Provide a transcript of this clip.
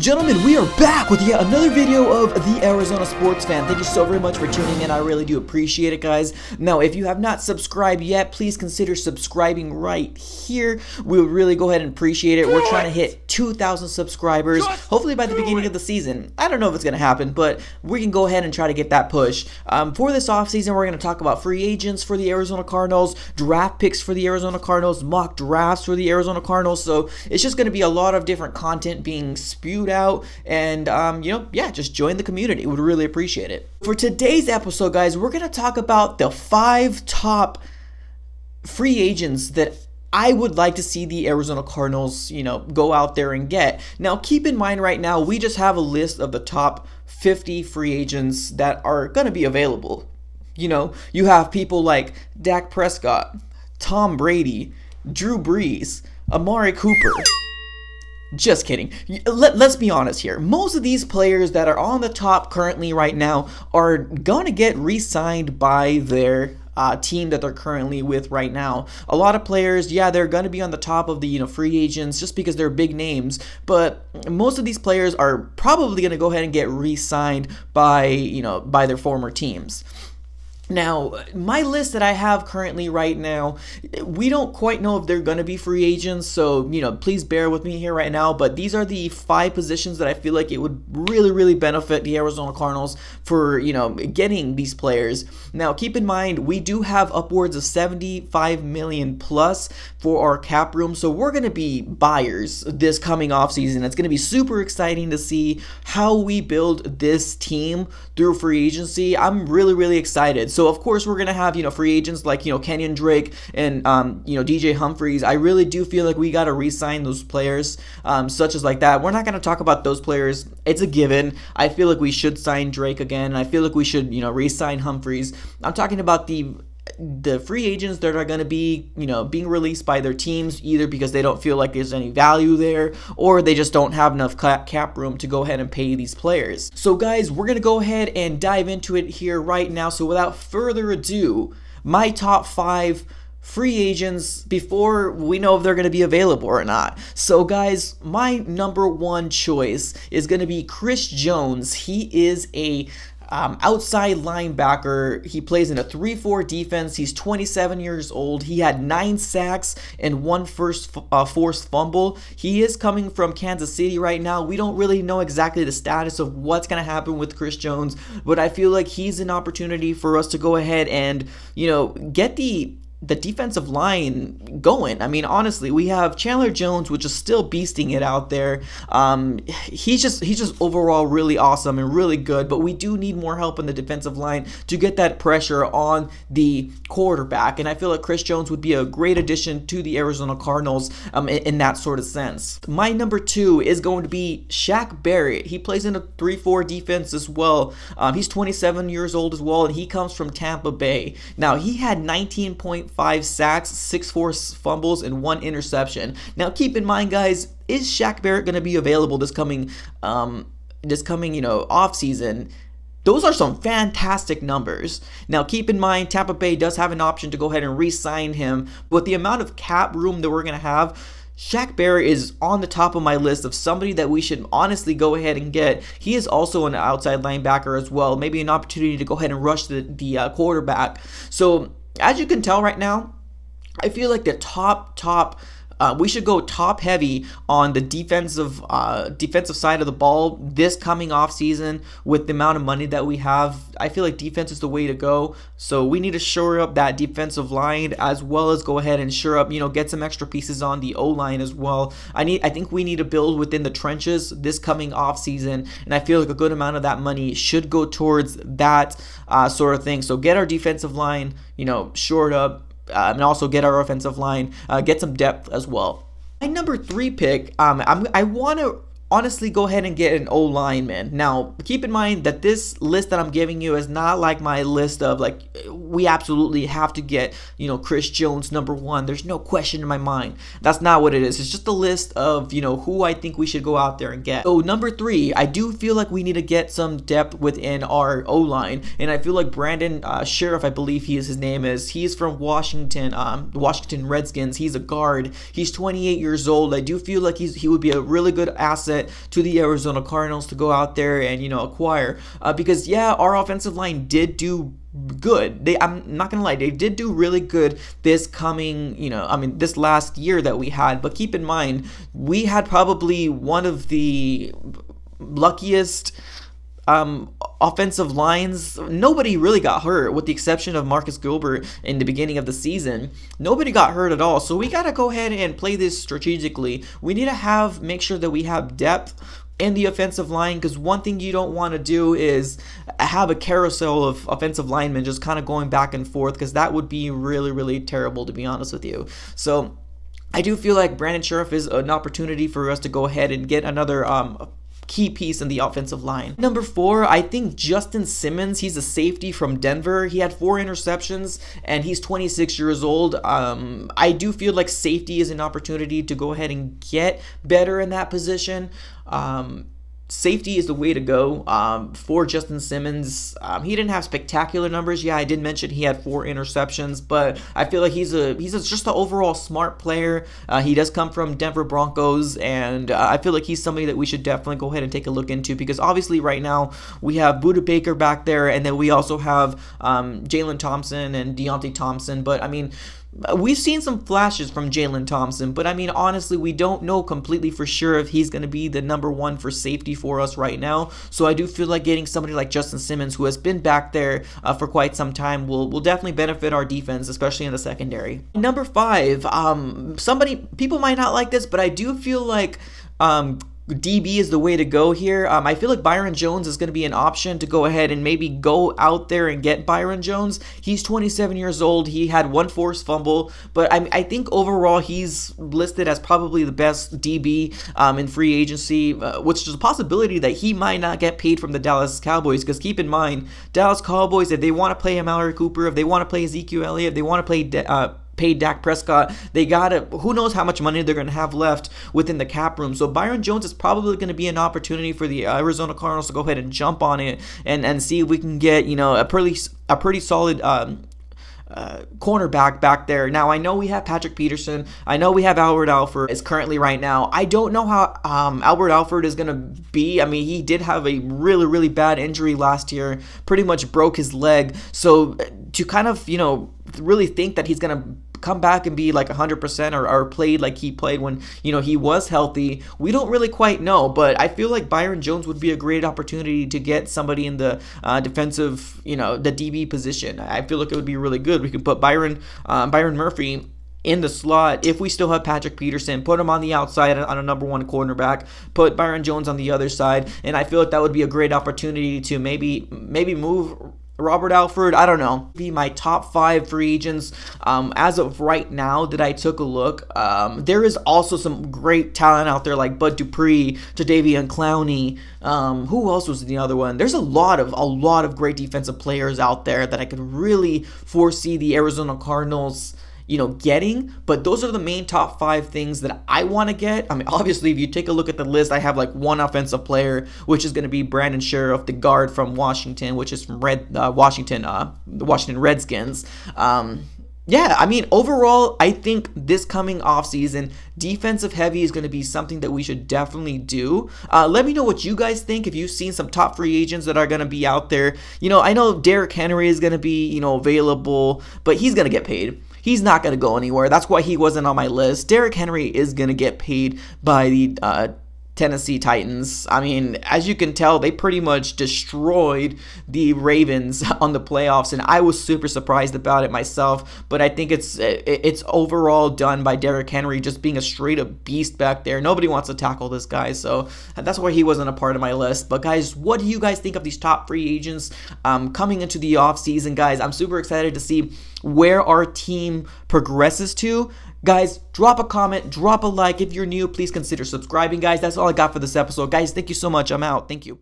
and gentlemen, we are back with yet another video of the Arizona Sports Fan. Thank you so very much for tuning in. I really do appreciate it, guys. Now, if you have not subscribed yet, please consider subscribing right here. We would really go ahead and appreciate it. We're trying to hit 2,000 subscribers, hopefully by the beginning of the season. I don't know if it's going to happen, but we can go ahead and try to get that push. For this offseason, we're going to talk about free agents for the Arizona Cardinals, draft picks for the Arizona Cardinals, mock drafts for the Arizona Cardinals. So it's just going to be a lot of different content being spewed out, and just join the community. Would really appreciate it. For today's episode, guys, we're going to talk about the 5 top free agents that I would like to see the Arizona Cardinals, go out there and get. Now, keep in mind right now, we just have a list of the top 50 free agents that are going to be available. You have people like Dak Prescott, Tom Brady, Drew Brees, Amari Cooper. Just kidding. Let's be honest here. Most of these players that are on the top currently right now are going to get re-signed by their team that they're currently with right now. A lot of players, they're going to be on the top of the free agents just because they're big names, but most of these players are probably going to go ahead and get re-signed by their former teams. Now, my list that I have currently right now, we don't quite know if they're going to be free agents, so, please bear with me here right now, but these are the 5 positions that I feel like it would really, really benefit the Arizona Cardinals for, getting these players. Now, keep in mind, we do have upwards of $75 million plus for our cap room, so we're going to be buyers this coming offseason. It's going to be super exciting to see how we build this team through free agency. I'm really, really excited. So, of course, we're going to have, free agents like, Kenyon Drake and, DJ Humphries. I really do feel like we got to re-sign those players, such as like that. We're not going to talk about those players. It's a given. I feel like we should sign Drake again. I feel like we should, re-sign Humphries. I'm talking about the free agents that are going to be, being released by their teams, either because they don't feel like there's any value there, or they just don't have enough cap room to go ahead and pay these players. So guys, we're going to go ahead and dive into it here right now. So without further ado, my top 5 free agents before we know if they're going to be available or not. So guys, my number 1 choice is going to be Chris Jones. He is a outside linebacker. He plays in a 3-4 defense. He's 27 years old. He had 9 sacks and 1 forced fumble. He is coming from Kansas City right now. We don't really know exactly the status of what's going to happen with Chris Jones, but I feel like he's an opportunity for us to go ahead and, get the defensive line going. I mean, honestly, we have Chandler Jones, which is still beasting it out there. He's just overall really awesome and really good, but we do need more help in the defensive line to get that pressure on the quarterback. And I feel like Chris Jones would be a great addition to the Arizona Cardinals in that sort of sense. My number 2 is going to be Shaq Barrett. He plays in a 3-4 defense as well. He's 27 years old as well, and he comes from Tampa Bay. Now, he had 19.5 sacks, 6 forced fumbles, and 1 interception. Now, keep in mind, guys, is Shaq Barrett going to be available this coming off season? Those are some fantastic numbers. Now, keep in mind, Tampa Bay does have an option to go ahead and re-sign him. With the amount of cap room that we're going to have, Shaq Barrett is on the top of my list of somebody that we should honestly go ahead and get. He is also an outside linebacker as well. Maybe an opportunity to go ahead and rush the quarterback. So, as you can tell right now, I feel like the we should go top heavy on the defensive side of the ball this coming off season. With the amount of money that we have, I feel like defense is the way to go. So we need to shore up that defensive line, as well as go ahead and shore up, get some extra pieces on the O-line as well. I think we need to build within the trenches this coming off season, and I feel like a good amount of that money should go towards that sort of thing. So get our defensive line, shored up. And also get our offensive line, get some depth as well. My number 3 pick, I want to honestly go ahead and get an O-lineman. Now, keep in mind that this list that I'm giving you is not like my list of like we absolutely have to get, Chris Jones number one. There's no question in my mind. That's not what it is. It's just a list of, who I think we should go out there and get. So number 3, I do feel like we need to get some depth within our O-line. And I feel like Brandon Sheriff, I believe his name is. He's from Washington Redskins. He's a guard. He's 28 years old. I do feel like he would be a really good asset to the Arizona Cardinals to go out there and, acquire. Because, yeah, our offensive line did do good. I'm not gonna lie, they did do really good this this last year that we had. But keep in mind, we had probably one of the luckiest offensive lines. Nobody really got hurt, with the exception of Marcus Gilbert in the beginning of the season. Nobody got hurt at all. So we gotta go ahead and play this strategically. We need to make sure that we have depth in the offensive line, because one thing you don't want to do is have a carousel of offensive linemen just kind of going back and forth, because that would be really, really terrible, to be honest with you. So I do feel like Brandon Sheriff is an opportunity for us to go ahead and get another key piece in the offensive line. Number 4, I think Justin Simmons. He's a safety from Denver. He had 4 interceptions and he's 26 years old. I do feel like safety is an opportunity to go ahead and get better in that position. Safety is the way to go for Justin Simmons. He didn't have spectacular numbers. Yeah, I did mention he had 4 interceptions, but I feel like he's just an overall smart player. He does come from Denver Broncos, and I feel like he's somebody that we should definitely go ahead and take a look into, because obviously right now we have Budda Baker back there, and then we also have Jalen Thompson and Deontay Thompson. But I mean, we've seen some flashes from Jalen Thompson, but I mean, honestly, we don't know completely for sure if he's going to be the number 1 for safety for us right now. So I do feel like getting somebody like Justin Simmons, who has been back there for quite some time, will definitely benefit our defense, especially in the secondary. Number 5, people might not like this, but I do feel like DB is the way to go here. I feel like Byron Jones is going to be an option to go ahead and maybe go out there and get Byron Jones. He's 27 years old. He had 1 forced fumble, but I think overall he's listed as probably the best DB in free agency, which is a possibility that he might not get paid from the Dallas Cowboys, because keep in mind, Dallas Cowboys, if they want to play Amari Cooper, if they want to play Ezekiel Elliott, if they want to play pay Dak Prescott, who knows how much money they're going to have left within the cap room. So Byron Jones is probably going to be an opportunity for the Arizona Cardinals to go ahead and jump on it and see if we can get, a pretty solid cornerback back there. Now, I know we have Patrick Peterson. I know we have Albert Alford is currently right now. I don't know how Albert Alford is going to be. I mean, he did have a really, really bad injury last year, pretty much broke his leg. So to kind of, really think that he's going to come back and be like 100% or played like he played when, he was healthy, we don't really quite know. But I feel like Byron Jones would be a great opportunity to get somebody in the defensive, the DB position. I feel like it would be really good. We could put Byron Murphy in the slot if we still have Patrick Peterson, put him on the outside on a number 1 cornerback, put Byron Jones on the other side, and I feel like that would be a great opportunity to maybe move Robert Alford. I don't know. Be my top 5 free agents as of right now that I took a look. There is also some great talent out there like Bud Dupree, Jadeveon Clowney. Who else was the other one? There's a lot of great defensive players out there that I could really foresee the Arizona Cardinals getting. But those are the main top 5 things that I want to get. I mean, obviously, if you take a look at the list, I have like 1 offensive player, which is going to be Brandon Sheriff, the guard from Washington, which is from the Washington Redskins. Yeah, I mean, overall, I think this coming offseason, defensive heavy is going to be something that we should definitely do. Let me know what you guys think, if you've seen some top free agents that are going to be out there. I know Derrick Henry is going to be, available, but he's going to get paid. He's not going to go anywhere. That's why he wasn't on my list. Derrick Henry is going to get paid by the Tennessee Titans. I mean, as you can tell, they pretty much destroyed the Ravens on the playoffs, and I was super surprised about it myself. But I think it's overall done by Derrick Henry just being a straight up beast back there. Nobody wants to tackle this guy, so that's why he wasn't a part of my list. But guys, what do you guys think of these top free agents coming into the offseason? Guys, I'm super excited to see where our team progresses to. Guys, drop a comment, drop a like. If you're new, please consider subscribing, guys. That's all I got for this episode. Guys, thank you so much. I'm out. Thank you.